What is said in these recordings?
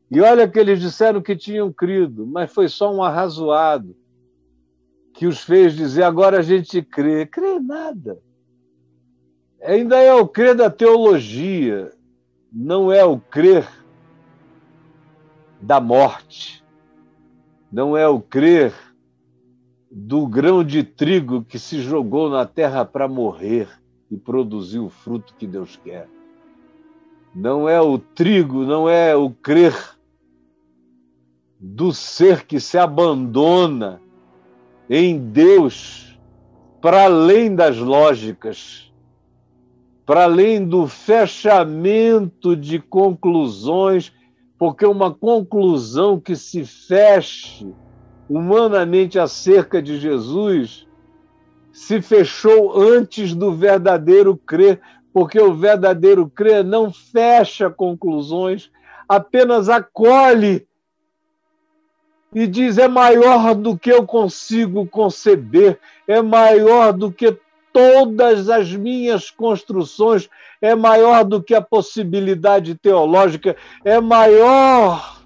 E olha que eles disseram que tinham crido, mas foi só um arrazoado que os fez dizer, agora a gente crê. Crê nada. Ainda é o crer da teologia, não é o crer da morte, não é o crer do grão de trigo que se jogou na terra para morrer e produzir o fruto que Deus quer. Não é o trigo, não é o crer do ser que se abandona em Deus para além das lógicas, para além do fechamento de conclusões, porque uma conclusão que se feche humanamente acerca de Jesus se fechou antes do verdadeiro crer, porque o verdadeiro crer não fecha conclusões, apenas acolhe e diz, é maior do que eu consigo conceber, é maior do que todas as minhas construções, é maior do que a possibilidade teológica, é maior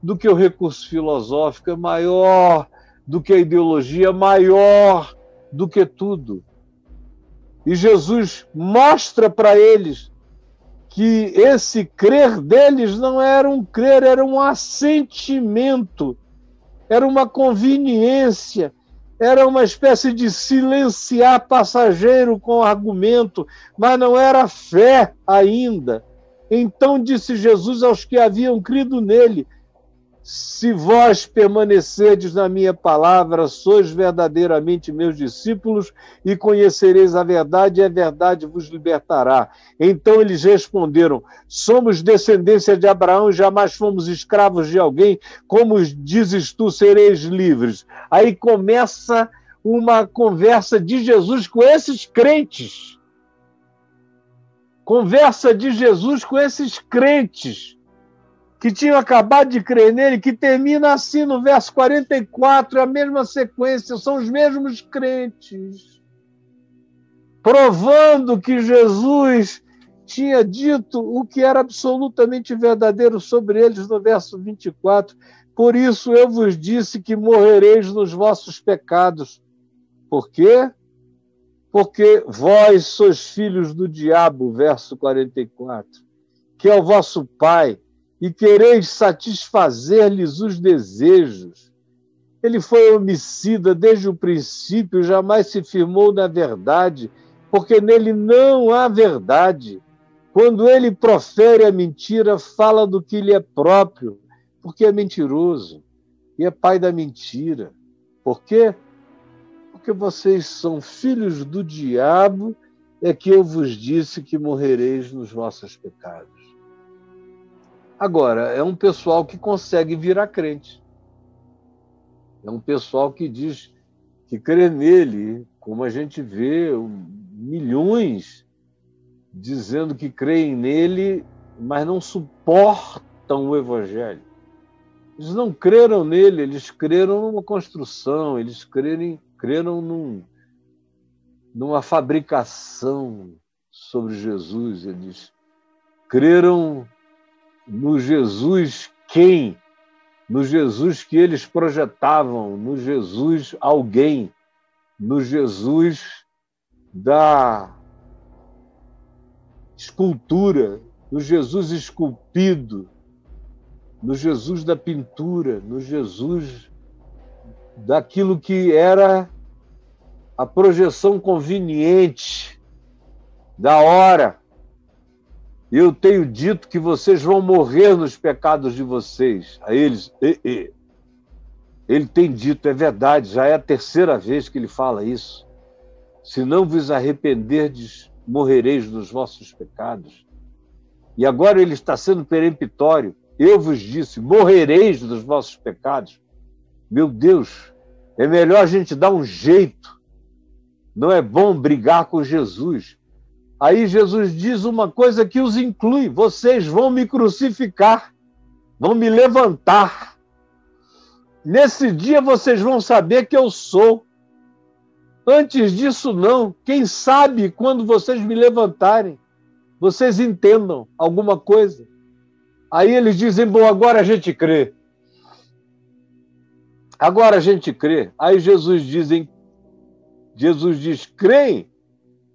do que o recurso filosófico, é maior do que a ideologia, é maior do que tudo. E Jesus mostra para eles que esse crer deles não era um crer, era um assentimento, era uma conveniência, era uma espécie de silenciar passageiro com argumento, mas não era fé ainda. Então disse Jesus aos que haviam crido nele, se vós permanecerdes na minha palavra, sois verdadeiramente meus discípulos e conhecereis a verdade, e a verdade vos libertará. Então eles responderam, somos descendência de Abraão, jamais fomos escravos de alguém, como dizes tu, sereis livres. Aí começa uma conversa de Jesus com esses crentes. Conversa de Jesus com esses crentes que tinham acabado de crer nele, que termina assim no verso 44, é a mesma sequência, são os mesmos crentes, provando que Jesus tinha dito o que era absolutamente verdadeiro sobre eles no verso 24. Por isso eu vos disse que morrereis nos vossos pecados. Por quê? Porque vós sois filhos do diabo, verso 44, que é o vosso pai, e quereis satisfazer-lhes os desejos. Ele foi homicida desde o princípio, jamais se firmou na verdade, porque nele não há verdade. Quando ele profere a mentira, fala do que lhe é próprio, porque é mentiroso e é pai da mentira. Por quê? Porque vocês são filhos do diabo, é que eu vos disse que morrereis nos vossos pecados. Agora, é um pessoal que consegue virar crente. É um pessoal que diz que crê nele, como a gente vê milhões dizendo que creem nele, mas não suportam o evangelho. Eles não creram nele, eles creram numa construção, eles creram numa fabricação sobre Jesus, eles creram no Jesus quem? No Jesus que eles projetavam, no Jesus alguém, no Jesus da escultura, no Jesus esculpido, no Jesus da pintura, no Jesus daquilo que era a projeção conveniente da hora. Eu tenho dito que vocês vão morrer nos pecados de vocês. A eles, ele tem dito, é verdade, já é a terceira vez que ele fala isso. Se não vos arrependerdes, morrereis nos vossos pecados. E agora ele está sendo peremptório. Eu vos disse, morrereis nos vossos pecados. Meu Deus, é melhor a gente dar um jeito. Não é bom brigar com Jesus. Aí Jesus diz uma coisa que os inclui. Vocês vão me crucificar, vão me levantar. Nesse dia vocês vão saber que eu sou. Antes disso, não. Quem sabe quando vocês me levantarem, vocês entendam alguma coisa. Aí eles dizem, bom, agora a gente crê. Agora a gente crê. Aí Jesus diz, creem?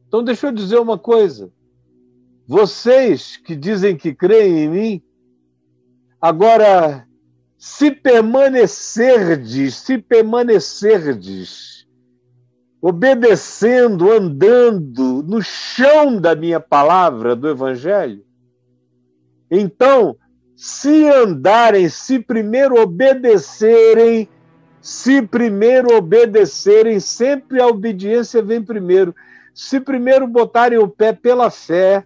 Então deixa eu dizer uma coisa. Vocês que dizem que creem em mim, agora, se permanecerdes, obedecendo, andando no chão da minha palavra, do Evangelho, então, se andarem, se primeiro obederem, sempre a obediência vem primeiro. Se primeiro botarem o pé pela fé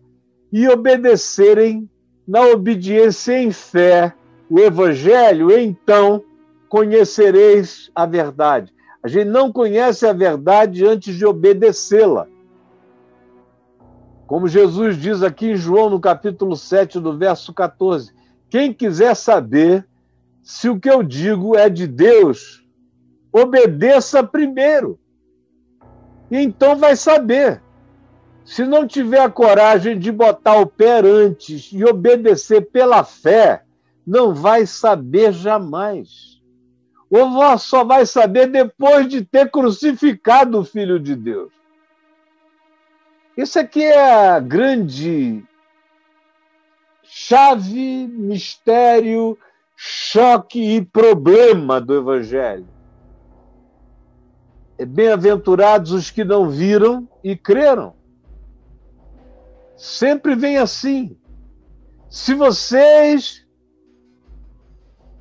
e obedecerem na obediência em fé o Evangelho, então conhecereis a verdade. A gente não conhece a verdade antes de obedecê-la. Como Jesus diz aqui em João, no capítulo 7, do verso 14. Quem quiser saber se o que eu digo é de Deus, obedeça primeiro. E então vai saber. Se não tiver a coragem de botar o pé antes e obedecer pela fé, não vai saber jamais. Ou só vai saber depois de ter crucificado o Filho de Deus. Isso aqui é a grande chave, mistério, choque e problema do Evangelho. Bem-aventurados os que não viram e creram. Sempre vem assim. Se vocês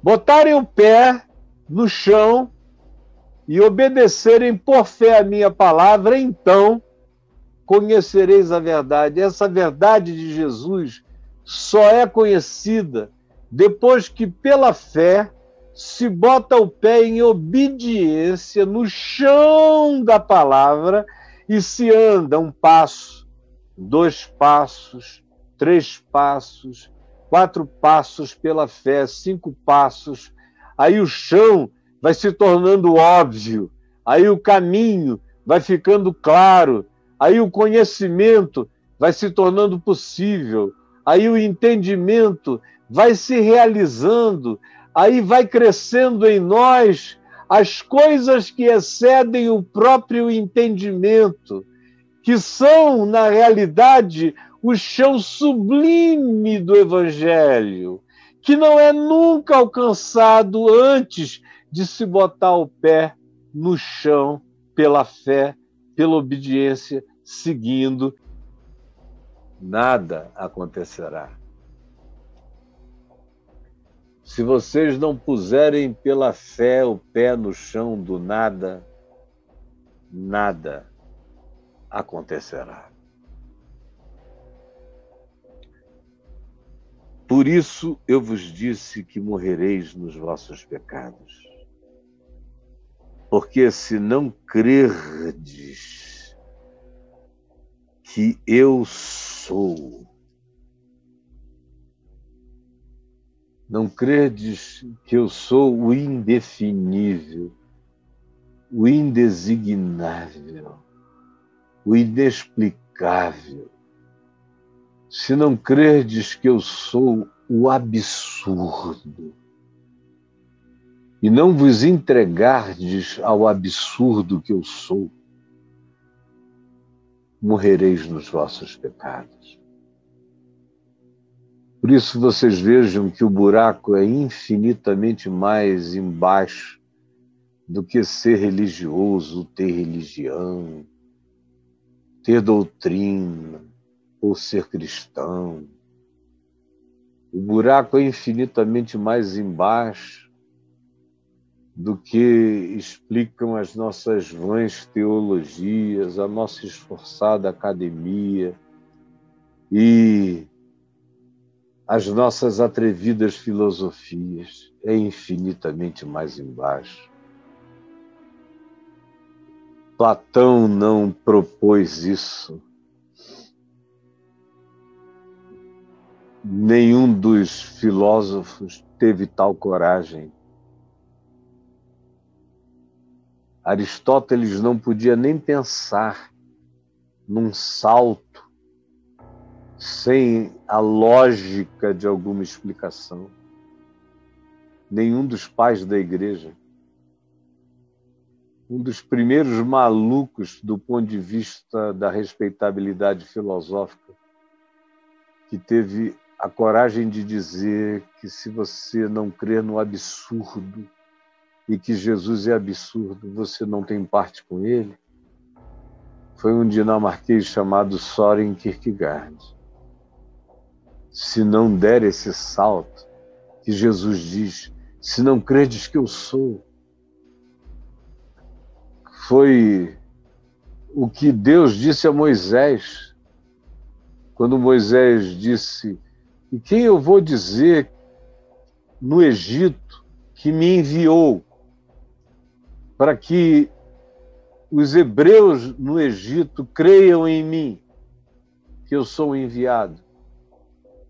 botarem o pé no chão e obedecerem por fé a minha palavra, então conhecereis a verdade. Essa verdade de Jesus só é conhecida depois que, pela fé, se bota o pé em obediência no chão da palavra e se anda 1 passo, 2 passos, 3 passos, 4 passos pela fé, 5 passos. Aí o chão vai se tornando óbvio, aí o caminho vai ficando claro, aí o conhecimento vai se tornando possível, aí o entendimento vai se realizando, aí vai crescendo em nós as coisas que excedem o próprio entendimento, que são, na realidade, o chão sublime do Evangelho, que não é nunca alcançado antes de se botar o pé no chão pela fé, pela obediência, seguindo. Nada acontecerá. Se vocês não puserem pela fé o pé no chão do nada, nada acontecerá. Por isso eu vos disse que morrereis nos vossos pecados. Porque se não crerdes que eu sou, não crerdes que eu sou o indefinível, o indesignável, o inexplicável, se não crerdes que eu sou o absurdo, e não vos entregardes ao absurdo que eu sou, morrereis nos vossos pecados. Por isso vocês vejam que o buraco é infinitamente mais embaixo do que ser religioso, ter religião, ter doutrina ou ser cristão. O buraco é infinitamente mais embaixo do que explicam as nossas vãs teologias, a nossa esforçada academia e as nossas atrevidas filosofias. É infinitamente mais embaixo. Platão não propôs isso. Nenhum dos filósofos teve tal coragem. Aristóteles não podia nem pensar num salto sem a lógica de alguma explicação. Nenhum dos pais da igreja, um dos primeiros malucos do ponto de vista da respeitabilidade filosófica, que teve a coragem de dizer que se você não crer no absurdo e que Jesus é absurdo, você não tem parte com ele, foi um dinamarquês chamado Søren Kierkegaard. Se não der esse salto, que Jesus diz, se não credes que eu sou, foi o que Deus disse a Moisés, quando Moisés disse, e quem eu vou dizer no Egito que me enviou para que os hebreus no Egito creiam em mim, que eu sou o enviado?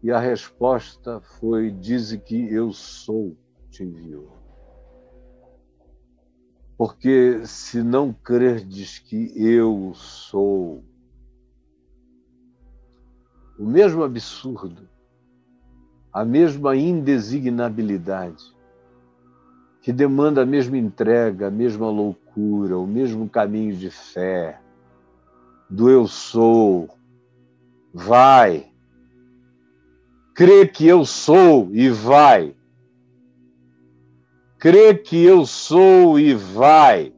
E a resposta foi, dize que eu sou, te enviou. Porque se não crerdes que eu sou, o mesmo absurdo, a mesma indesignabilidade, que demanda a mesma entrega, a mesma loucura, o mesmo caminho de fé, do eu sou, vai, crê que eu sou e vai. Crê que eu sou e vai.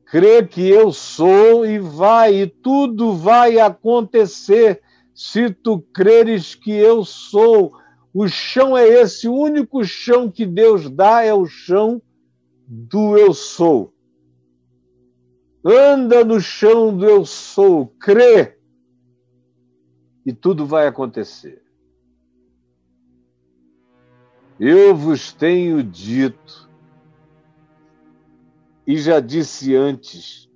Crê que eu sou e vai, e tudo vai acontecer se tu creres que eu sou. O chão é esse, o único chão que Deus dá é o chão do eu sou. Anda no chão do eu sou, crê, e tudo vai acontecer. Eu vos tenho dito, e já disse antes,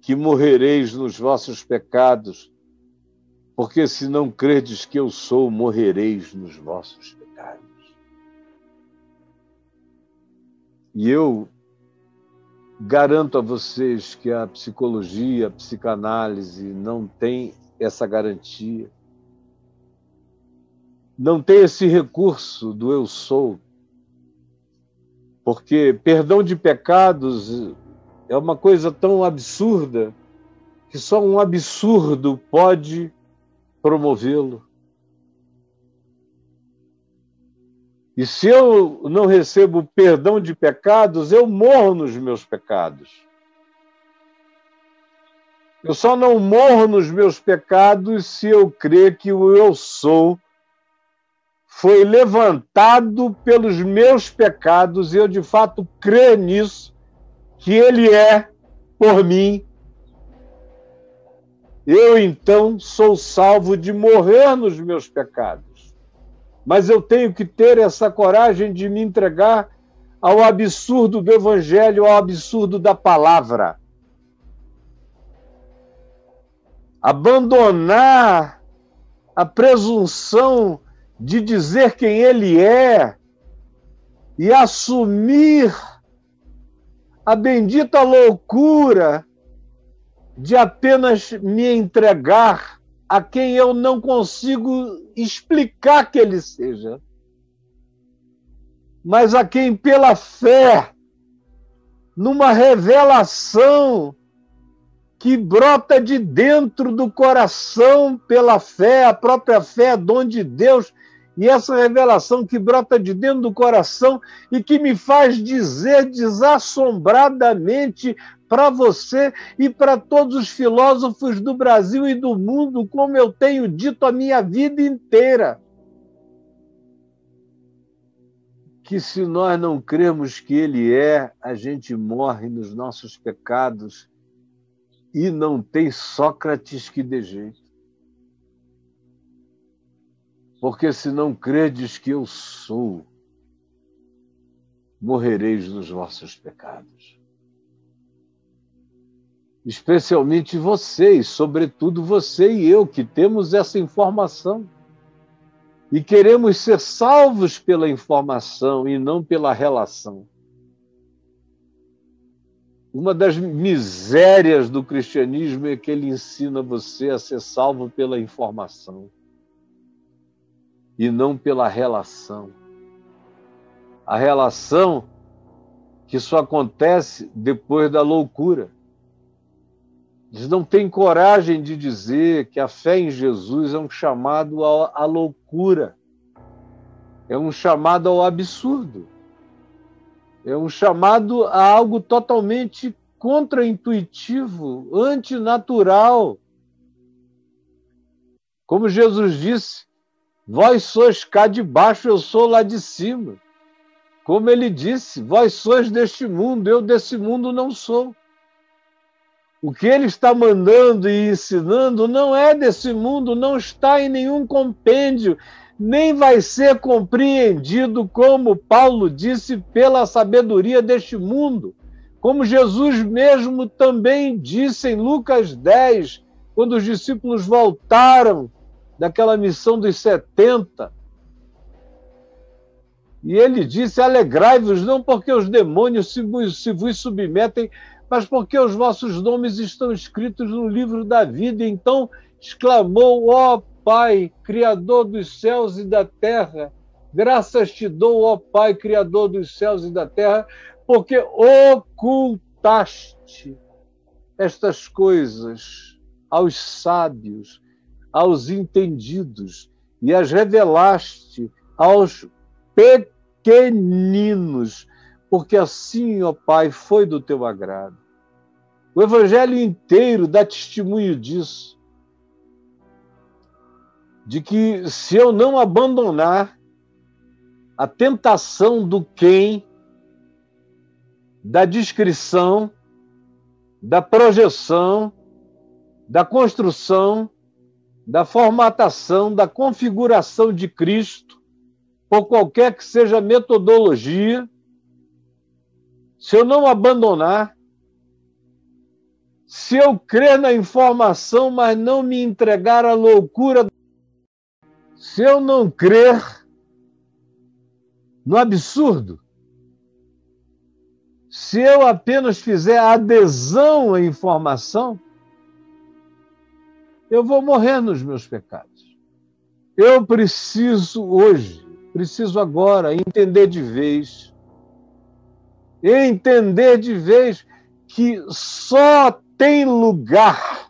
que morrereis nos vossos pecados, porque se não credes que eu sou, morrereis nos vossos pecados. E eu garanto a vocês que a psicologia, a psicanálise não tem essa garantia. Não tem esse recurso do eu sou, porque perdão de pecados é uma coisa tão absurda que só um absurdo pode promovê-lo. E se eu não recebo perdão de pecados, eu morro nos meus pecados. Eu só não morro nos meus pecados se eu crer que o eu sou foi levantado pelos meus pecados, e eu de fato creio nisso, que ele é por mim. Eu então sou salvo de morrer nos meus pecados. Mas eu tenho que ter essa coragem de me entregar ao absurdo do Evangelho, ao absurdo da palavra. Abandonar a presunção de dizer quem ele é e assumir a bendita loucura de apenas me entregar a quem eu não consigo explicar que ele seja, mas a quem pela fé, numa revelação que brota de dentro do coração pela fé, a própria fé é dom de Deus, e essa revelação que brota de dentro do coração e que me faz dizer desassombradamente para você e para todos os filósofos do Brasil e do mundo, como eu tenho dito a minha vida inteira, que se nós não cremos que ele é, a gente morre nos nossos pecados e não tem Sócrates que dê jeito. Porque se não credes que eu sou, morrereis nos vossos pecados. Especialmente vocês, sobretudo você e eu, que temos essa informação. E queremos ser salvos pela informação e não pela relação. Uma das misérias do cristianismo é que ele ensina você a ser salvo pela informação e não pela relação. A relação que só acontece depois da loucura. Eles não têm coragem de dizer que a fé em Jesus é um chamado à loucura, é um chamado ao absurdo, é um chamado a algo totalmente contraintuitivo, antinatural. Como Jesus disse, vós sois cá de baixo, eu sou lá de cima. Como ele disse, vós sois deste mundo, eu desse mundo não sou. O que ele está mandando e ensinando não é desse mundo, não está em nenhum compêndio, nem vai ser compreendido, como Paulo disse, pela sabedoria deste mundo. Como Jesus mesmo também disse em Lucas 10, quando os discípulos voltaram daquela missão dos 70. E ele disse, alegrai-vos não porque os demônios se vos submetem, mas porque os vossos nomes estão escritos no livro da vida. Então exclamou, ó Pai, Criador dos céus e da terra, graças te dou, ó Pai, Criador dos céus e da terra, porque ocultaste estas coisas aos sábios, aos entendidos, e as revelaste aos pequeninos, porque assim, ó Pai, foi do teu agrado. O Evangelho inteiro dá testemunho disso, de que se eu não abandonar a tentação do quem, da descrição, da projeção, da construção, da formatação, da configuração de Cristo, por qualquer que seja a metodologia, se eu não abandonar, se eu crer na informação, mas não me entregar à loucura, se eu não crer no absurdo, se eu apenas fizer adesão à informação, eu vou morrer nos meus pecados. Eu preciso hoje, preciso agora entender de vez que só tem lugar,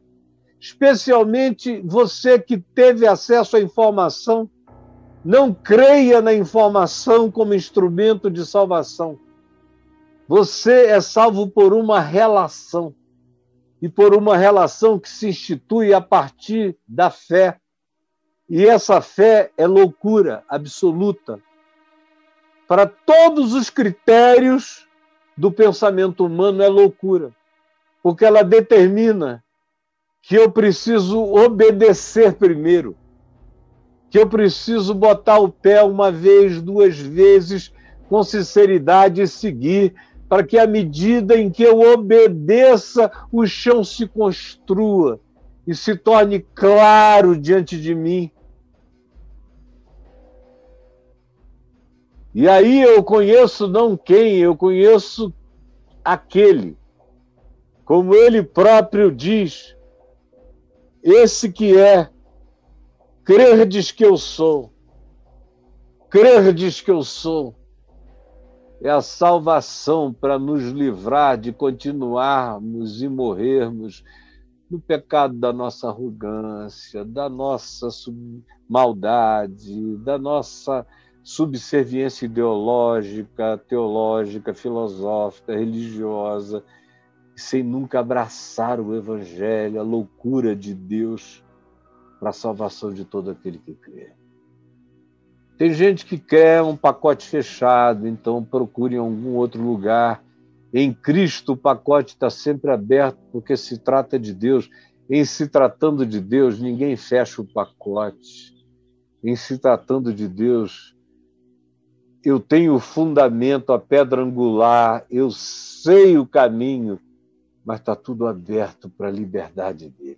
especialmente você que teve acesso à informação, não creia na informação como instrumento de salvação. Você é salvo por uma relação, e por uma relação que se institui a partir da fé. E essa fé é loucura absoluta para todos os critérios do pensamento humano, é loucura, porque ela determina que eu preciso obedecer primeiro, que eu preciso botar o pé uma vez, duas vezes, com sinceridade e seguir, para que à medida em que eu obedeça, o chão se construa e se torne claro diante de mim. E aí eu conheço não quem, eu conheço aquele. Como ele próprio diz, esse que é, crerdes que eu sou, crerdes que eu sou, é a salvação para nos livrar de continuarmos e morrermos no pecado da nossa arrogância, da nossa maldade, da nossa subserviência ideológica, teológica, filosófica, religiosa, sem nunca abraçar o Evangelho, a loucura de Deus para a salvação de todo aquele que crê. Tem gente que quer um pacote fechado, então procure em algum outro lugar. Em Cristo o pacote está sempre aberto, porque se trata de Deus. Em se tratando de Deus, ninguém fecha o pacote. Em se tratando de Deus, eu tenho o fundamento, a pedra angular, eu sei o caminho, mas está tudo aberto para a liberdade dele.